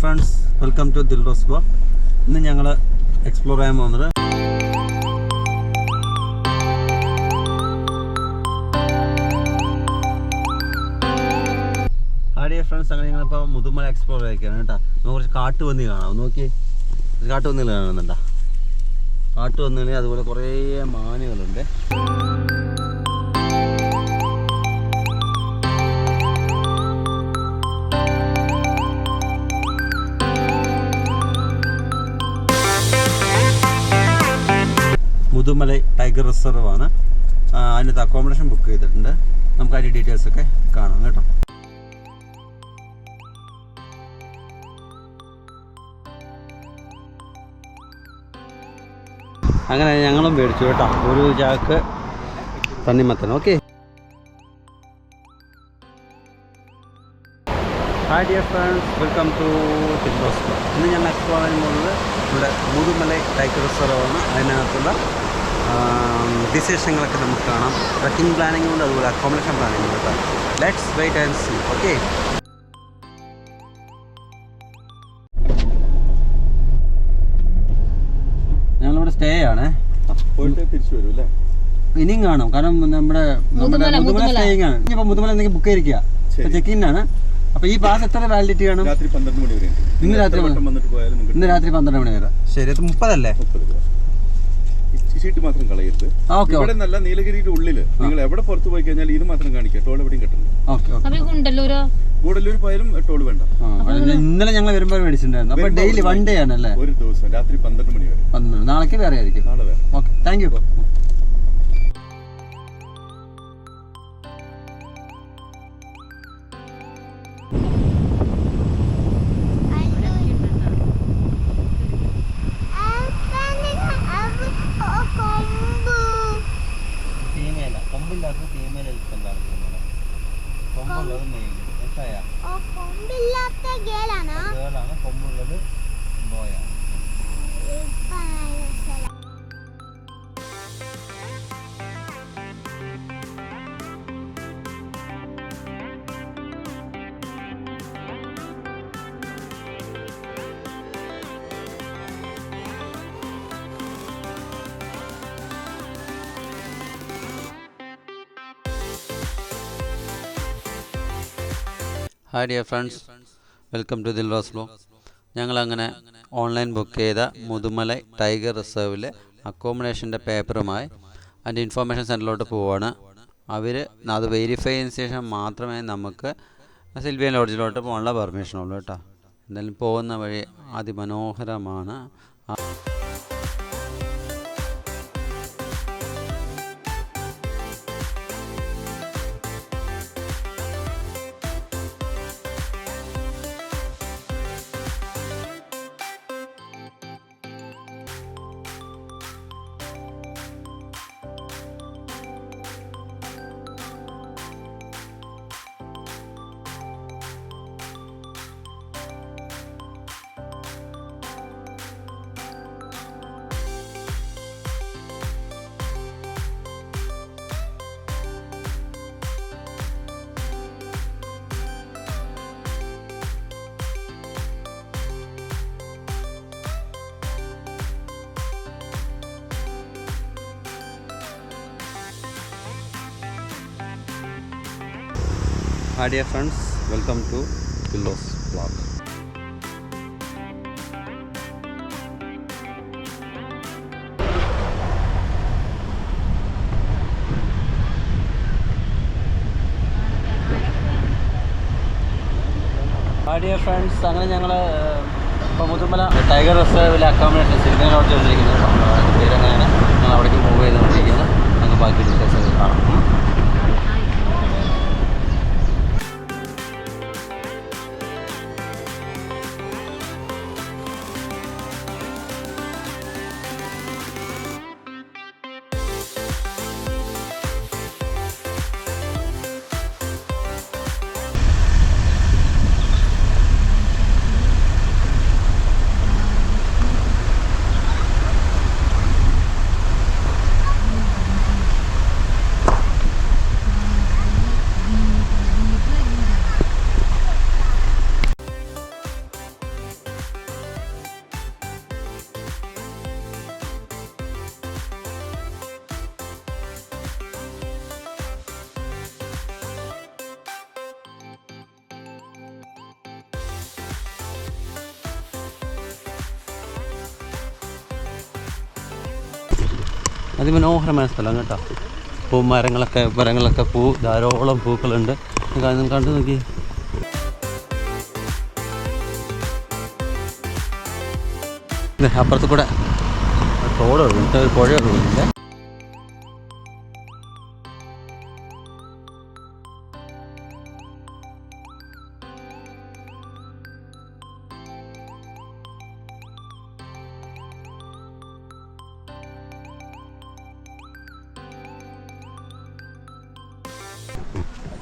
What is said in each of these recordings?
Friends, welcome to Dilrose blog. ഇന്ന് ഞങ്ങൾ explore ചെയ്യാൻ പോകുന്നത് ഹാഡിയ ഫ്രണ്ട്സ്. അങ്ങനെ ഞങ്ങളിപ്പോൾ മുതുമല എക്സ്പ്ലോർ ആക്കിയാണ് കേട്ടോ. നമുക്ക് കുറച്ച് കാട്ടുപന്നി കാണാം. നോക്കി, കാട്ടുപന്നികൾ കാണുന്നുണ്ടോ? കാട്ടുപന്നികൾ, അതുപോലെ കുറേ മാനുകളുണ്ട്. മുതുമലൈ ടൈഗർ റിസർവ് ആണ്. അതിനകത്ത് അക്കോമഡേഷൻ ബുക്ക് ചെയ്തിട്ടുണ്ട്. നമുക്ക് അതിൻ്റെ ഡീറ്റെയിൽസൊക്കെ കാണാം കേട്ടോ. അങ്ങനെ ഞങ്ങളും മേടിച്ചു കേട്ടോ, ഒരു ചാക്ക് തണ്ണിമത്തൻ. Okay, hi dear friends, welcome to Dilrose blog. ഇന്ന് ഞങ്ങൾ എക്സ്പ്ലോർ ചെയ്യാൻ പോകുന്നത് ഇവിടെ മുതുമലൈ ടൈഗർ റിസർവ് ആണ്. അതിനകത്തുള്ള വിശേഷങ്ങളൊക്കെ നമുക്ക് കാണാം. ട്രക്കിംഗ് പ്ലാനിങ്ങും ഉണ്ട്, അതുപോലെ അക്കോമഡേഷൻ പ്ലാനിങ്ങും ഉണ്ട്. Let's wait and see. Okay, ഞങ്ങളിവിടെ സ്റ്റേ ആണ്. ഇനിയും കാണും, കാരണം നമ്മുടെ മുതുമല സ്റ്റേയിങ് ആണ്. ഇനിയിപ്പോൾ മുതുമല എന്തെങ്കിലും ബുക്ക് ചെയ്തിരിക്കുക, ചെക്ക് ഇൻ ആണ്. അപ്പോൾ ഈ പാസ് എത്ര വാലിഡിറ്റി കാണും? ഇന്ന് രാത്രി 12 മണി വരെ. ശരി, അത് 30 അല്ലേ? ഷീറ്റ് മാത്രം കളയരുത്. ഇവിടെ നല്ല നീലഗിരിയുടെ ഉള്ളില് നിങ്ങൾ എവിടെ പുറത്ത് പോയി കഴിഞ്ഞാൽ ഇത് മാത്രം കാണിക്കുക, ടോൾ എവിടെയും കിട്ടുന്നു. ഗൂഡല്ലൂർ പോയാലും ടോൾ വേണ്ട. ഇന്നലെ ഞങ്ങൾ വരുമ്പോൾ മേടിച്ചിട്ടുണ്ടായിരുന്നു. അപ്പോൾ ഡെയിലി വൺ ഡേ ആണല്ലേ? ഒരു ദിവസം രാത്രി 12 മണി വരെ. നാളേക്ക് വേറെ ആയിരിക്കും. നാളെ വേറെ. Okay, thank you. കൊമ്പുള്ളത് ബോയാണ്. Hi dear friends, welcome to Dilrose blog. ഞങ്ങളങ്ങനെ ഓൺലൈൻ ബുക്ക് ചെയ്ത മുതുമലൈ ടൈഗർ റിസർവിലെ അക്കോമഡേഷൻ്റെ പേപ്പറുമായി അതിൻ്റെ ഇൻഫോർമേഷൻ സെൻറ്ററിലോട്ട് പോവുകയാണ്. അവർ അത് വെരിഫൈ ചെയ്തതിന് ശേഷം മാത്രമേ നമുക്ക് സിൽവിയൻ ലോഡ്ജിലോട്ട് പോകാനുള്ള പെർമിഷനുള്ളൂ കേട്ടോ. എന്തായാലും പോകുന്ന വഴി അതിമനോഹരമാണ്. Hi dear friends, welcome to Dilos Vlog. Hi dear friends, അങ്ങനെ ഞങ്ങൾ ഇപ്പോൾ മുതുമല ടൈഗർ റിസർവിലെ അക്കോമഡേഷൻ സിൽവിയൻ ലോഡ്ജ് വെച്ചിരിക്കുന്നത് പേരങ്ങനെയാണ്. ഞങ്ങൾ അവിടേക്ക് മൂവ് ചെയ്തുകൊണ്ടിരിക്കുന്നത്. ഞങ്ങൾ ബാക്കി ഡീറ്റെയിൽസ് കാണാം. അതിമനോഹരമായ സ്ഥലം കേട്ടോ. മരങ്ങളൊക്കെ ധാരാളം പൂക്കളുണ്ട്. കണ്ടു നോക്കി. അപ്പുറത്ത് കൂടെ തോട് ഒഴുകുന്നുണ്ട്, ഒരു പുഴ ഒഴുകുന്നുണ്ട്.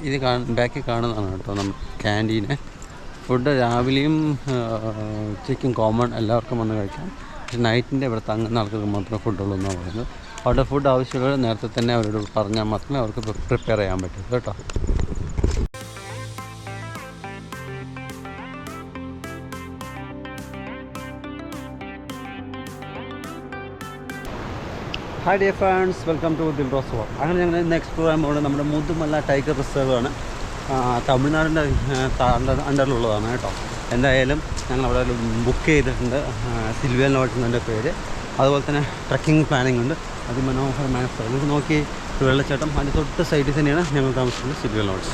ഇത് ബാക്കിൽ കാണുന്നതാണ് കേട്ടോ നമ്മുടെ ക്യാൻറ്റീന്. ഫുഡ് രാവിലെയും ഉച്ചയ്ക്കും കോമൺ, എല്ലാവർക്കും വന്ന് കഴിക്കാം. പക്ഷേ നൈറ്റിൻ്റെ ഇവിടെ തങ്ങുന്ന ആൾക്കാർക്ക് മാത്രമേ ഫുഡുള്ളൂ എന്നാണ് പറയുന്നത്. അവിടെ ഫുഡ് ആവശ്യമുള്ളത് നേരത്തെ തന്നെ അവരോട് പറഞ്ഞാൽ മാത്രമേ അവർക്ക് പ്രിപ്പയർ ചെയ്യാൻ പറ്റൂ കേട്ടോ. Hi dear friends, welcome to Dilrose walk. അങ്ങനെ ഞങ്ങൾ ഇന്ന് എക്സ്പ്ലോർ ചെയ്യാൻ പോകുന്നത് നമ്മുടെ മുതുമല ടൈഗർ റിസർവ് ആണ്. തമിഴ്നാടിൻ്റെ അണ്ടറിലുള്ളതാണ് കേട്ടോ. എന്തായാലും ഞങ്ങൾ അവിടെ ബുക്ക് ചെയ്തിട്ടുണ്ട്. സിൽവിയൻ ലോഡ്ജ് എന്നതിൻ്റെ പേര്. അതുപോലെ തന്നെ ട്രക്കിംഗ് പ്ലാനിംഗ് ഉണ്ട്. അതിമനോഹരമായ സ്ഥലം. നമുക്ക് നോക്കി വെള്ളച്ചാട്ടം, അതിൻ്റെ തൊട്ട് സൈഡിൽ തന്നെയാണ് ഞങ്ങൾ താമസിക്കുന്നത് Sylvan Lodge.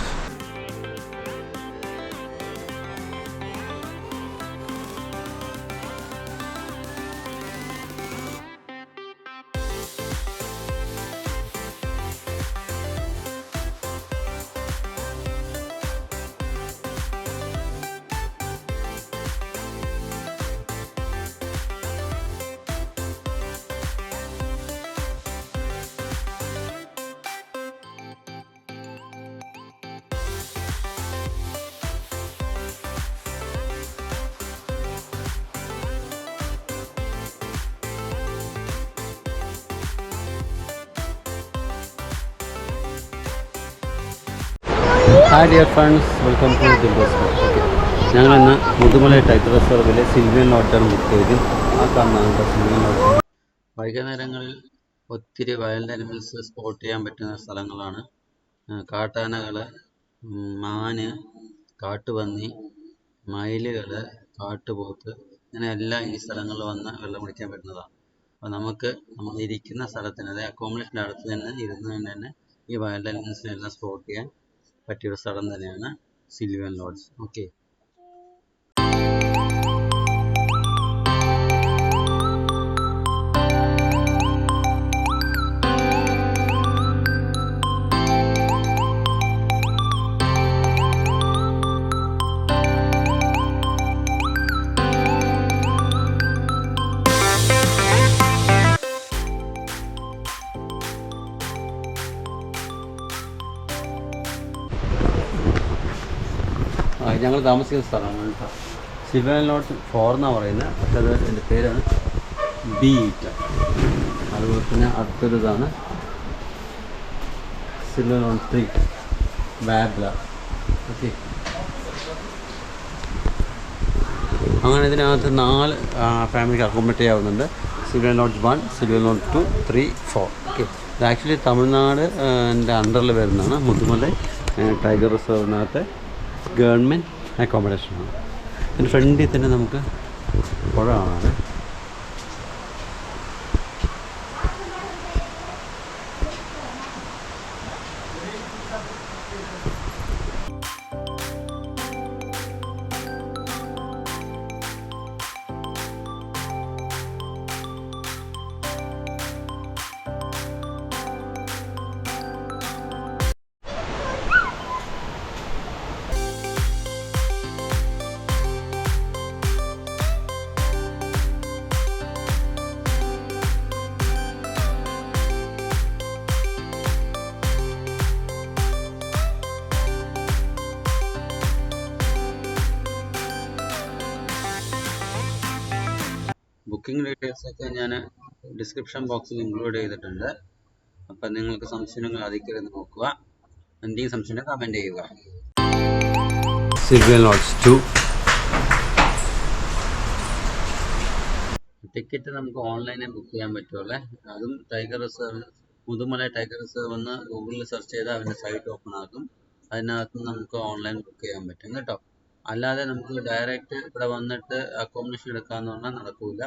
Hi dear friends, welcome to Dilrose walk. Okay, ഞങ്ങളിന്ന് മുതുമല ടൈഗർ റിസർവിലെ സിൽവിയൻ ലോഡ്ജാണ് ബുക്ക് ചെയ്ത്. ആ കാണുന്നതാണ് സിൽവിയൻ ലോഡ്ജ്. വൈകുന്നേരങ്ങളിൽ ഒത്തിരി വൈൽഡ് അനിമൽസ് സ്പോട്ട് ചെയ്യാൻ പറ്റുന്ന സ്ഥലങ്ങളാണ്. കാട്ടാനകൾ, മാന്, കാട്ടുപന്നി, മയിലുകൾ, കാട്ടുപോത്ത്, ഇങ്ങനെ എല്ലാം ഈ സ്ഥലങ്ങളിൽ വന്ന് വെള്ളം കുടിക്കാൻ പറ്റുന്നതാണ്. അപ്പോൾ നമ്മൾ ഇരിക്കുന്ന സ്ഥലത്തിന്, അതായത് അക്കോമഡേഷൻ്റെ അടുത്ത് തന്നെ ഇരുന്ന് തന്നെ ഈ വൈൽഡ് അനിമൽസിനെല്ലാം സ്പോട്ട് ചെയ്യാൻ പറ്റിയൊരു സ്ഥലം തന്നെയാണ് സിൽവിയൻ ലോഡ്ജ്. ഓക്കെ, ഞങ്ങൾ താമസിക്കുന്ന സ്ഥലമാണ് കേട്ടോ. സിൽവിയൻ ലോഡ്ജ് 4 എന്നാണ് പറയുന്നത്. മറ്റേത് എൻ്റെ പേരാണ് ബീറ്റ്. അതുപോലെ തന്നെ അടുത്തൊരിതാണ് സിൽവിയൻ ലോഡ്ജ് 3 ബാബ്ല. ഓക്കെ, അങ്ങനെ ഇതിനകത്ത് 4 ഫാമിലിക്ക് അക്കോമഡേറ്റ് ചെയ്യാവുന്നുണ്ട്. Sylvan Lodge 1, Sylvan Lodge 2, 3, 4. Okay, ഇത് ആക്ച്വലി തമിഴ്നാട് എൻ്റെ അണ്ടറിൽ വരുന്നതാണ്. മുതുമല ടൈഗർ റിസർവിനകത്ത് ഗവൺമെൻറ് അക്കോമഡേഷനാണ്. ഇതിൻ്റെ ഫ്രണ്ടിൽ തന്നെ നമുക്ക് പുഴ കാണാം. ബുക്കിംഗ് ഡീറ്റെയിൽസൊക്കെ ഞാൻ ഡിസ്ക്രിപ്ഷൻ ബോക്സിൽ ഇൻക്ലൂഡ് ചെയ്തിട്ടുണ്ട്. അപ്പം നിങ്ങൾക്ക് സംശയങ്ങൾ അതിൽ കയറി നോക്കുക. എന്തെങ്കിലും സംശയം കമൻറ്റ് ചെയ്യുക. സിൽവിയൻ ലോഡ്ജ് 2 ടിക്കറ്റ് നമുക്ക് ഓൺലൈനിൽ ബുക്ക് ചെയ്യാൻ പറ്റുമല്ലേ. അതും tiger reserve, Mudumalai tiger reserve എന്ന് ഗൂഗിളിൽ സെർച്ച് ചെയ്താൽ അവൻ്റെ സൈറ്റ് ഓപ്പൺ ആക്കും. അതിനകത്ത് നമുക്ക് ഓൺലൈൻ ബുക്ക് ചെയ്യാൻ പറ്റും കേട്ടോ. അല്ലാതെ നമുക്ക് ഡയറക്റ്റ് ഇവിടെ വന്നിട്ട് അക്കോമഡേഷൻ എടുക്കാമെന്ന് പറഞ്ഞാൽ നടക്കില്ല.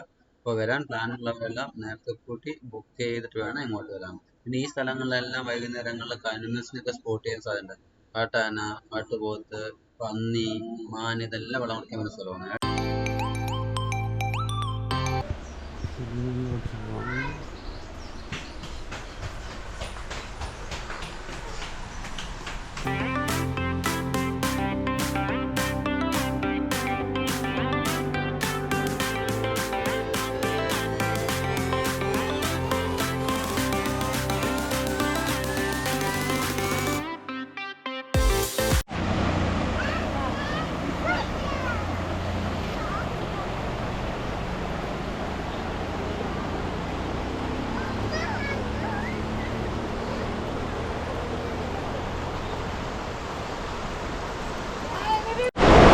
അപ്പോൾ വരാൻ പ്ലാനുള്ളവരെല്ലാം നേരത്തെ കൂട്ടി ബുക്ക് ചെയ്തിട്ട് വേണം ഇങ്ങോട്ട് വരാൻ. പിന്നെ ഈ സ്ഥലങ്ങളിലെല്ലാം വൈകുന്നേരങ്ങളിൽ അനിമൽസിനൊക്കെ സ്പോട്ട് ചെയ്യാൻ സാധ്യതയുണ്ട്. കാട്ടാന, കാട്ടുപോത്ത്, പന്നി, മാൻ ഇതെല്ലാം വെള്ളം കുടിക്കാൻ പറ്റുന്ന സ്ഥലമാണ്.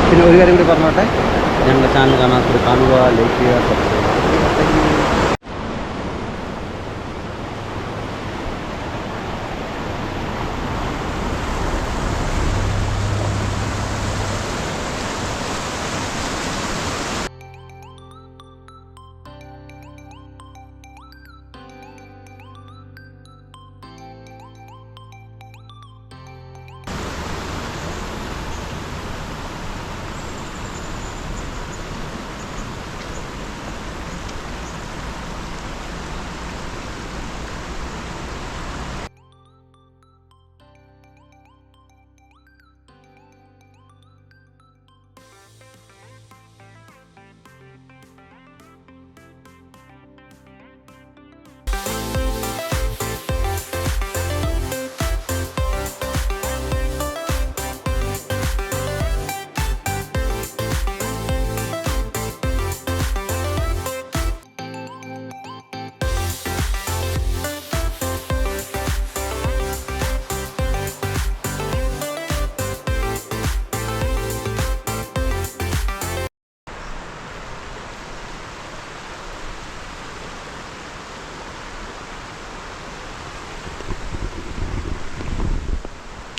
പിന്നെ ഒരു കാര്യം കൂടി പറഞ്ഞോട്ടെ, ഞങ്ങളുടെ ചാനൽ കാണാത്തവർ കാണുക, ലൈക്ക് ചെയ്യുക, സബ്സ്ക്രൈബ് ചെയ്യുക.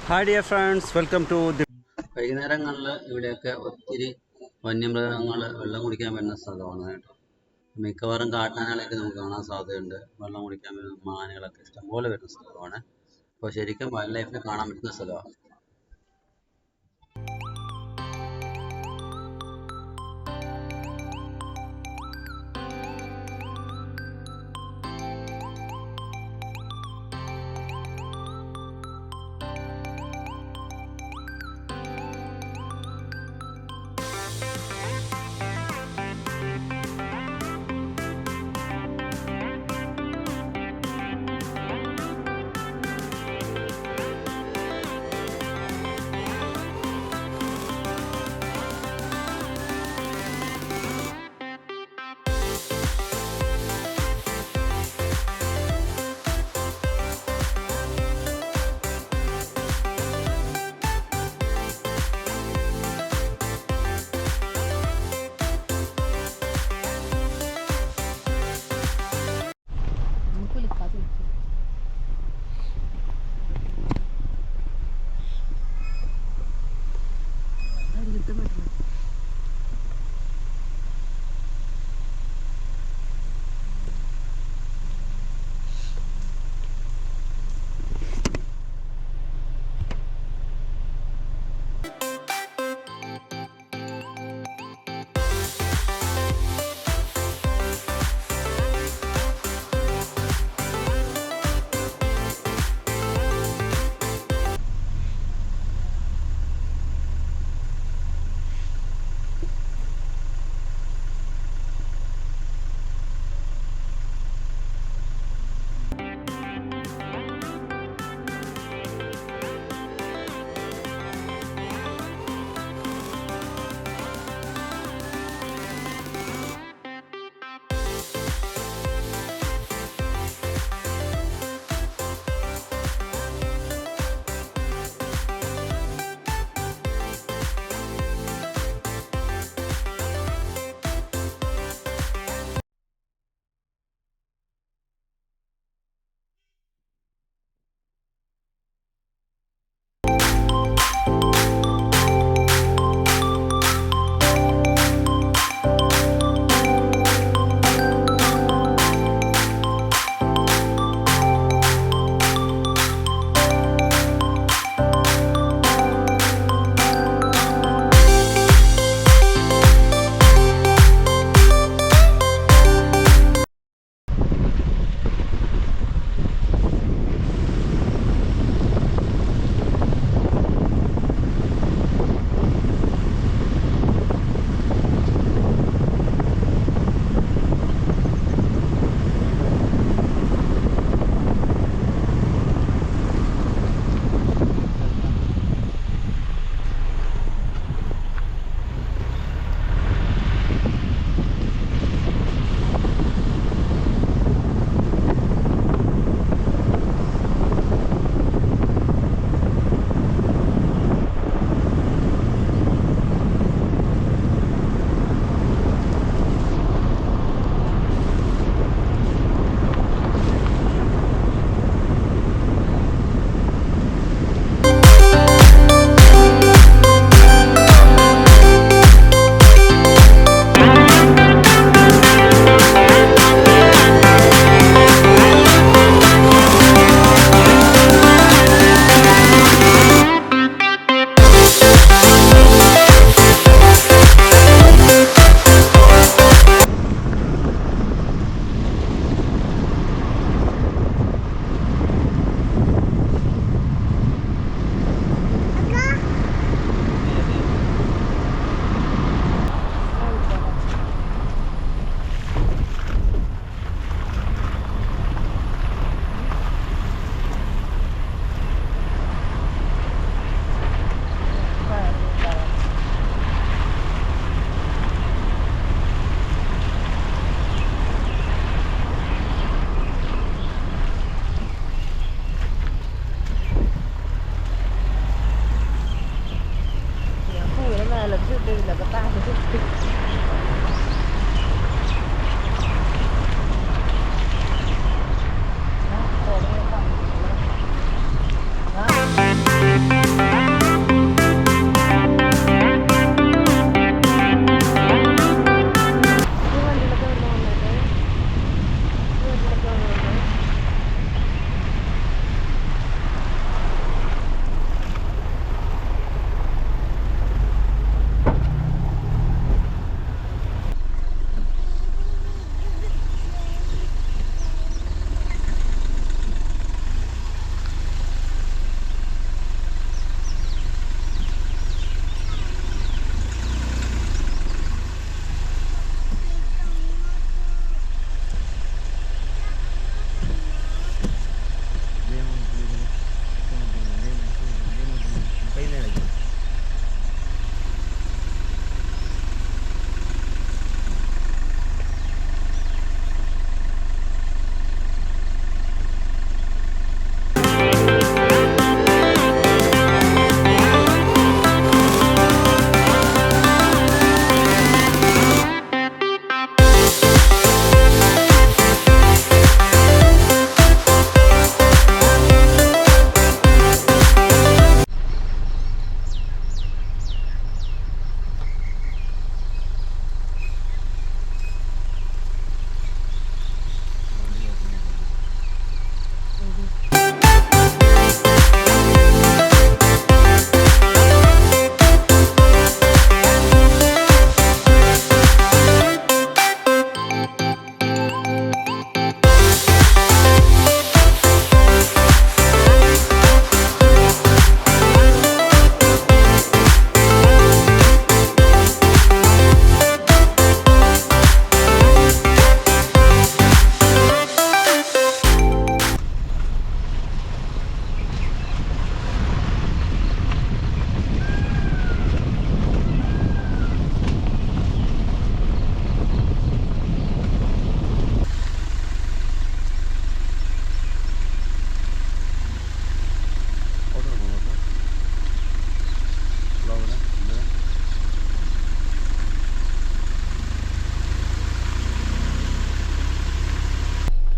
Hi dear friends, welcome to the. വൈകുന്നേരങ്ങളിൽ ഇവിടെയൊക്കെ ഒത്തിരി വന്യമൃഗങ്ങൾ വെള്ളം കുടിക്കാൻ വരുന്ന സ്ഥലമാണ് കേട്ടോ. മിക്കവാറും കാട്ടാനകളൊക്കെ നമുക്ക് കാണാൻ സാധ്യതയുണ്ട്. വെള്ളം കുടിക്കാൻ വരുന്ന മാനുകളൊക്കെ ഇഷ്ടംപോലെ വരുന്ന സ്ഥലമാണ്. അപ്പോൾ ശരിക്കും വൈൽഡ് ലൈഫിനെ കാണാൻ പറ്റുന്ന സ്ഥലമാണ്.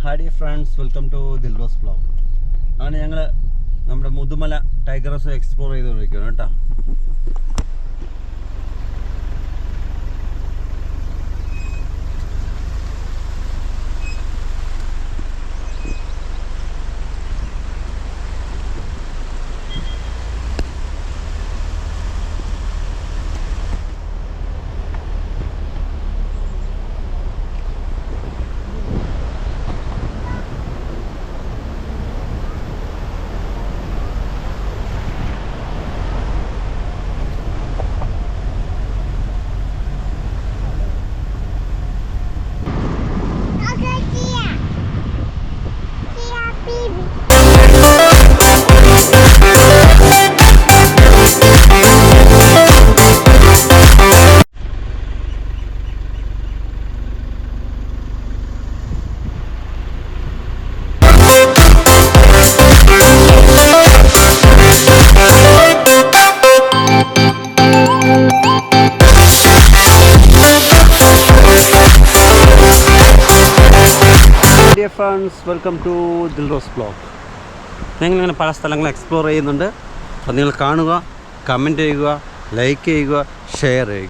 Hi dear friends, welcome to Dilrose vlog. അങ്ങനെ ഞങ്ങൾ നമ്മുടെ മുതുമല ടൈഗർ റിസർവ് എക്സ്പ്ലോർ ചെയ്തുകൊണ്ടിരിക്കുകയാണ് കേട്ടോ. Dear friends, welcome to Dilrose vlog. ഞങ്ങളിങ്ങനെ പല സ്ഥലങ്ങൾ എക്സ്പ്ലോർ ചെയ്യുന്നുണ്ട്. അപ്പോൾ നിങ്ങൾ കാണുക, കമൻറ്റ് ചെയ്യുക, ലൈക്ക് ചെയ്യുക, ഷെയർ ചെയ്യുക.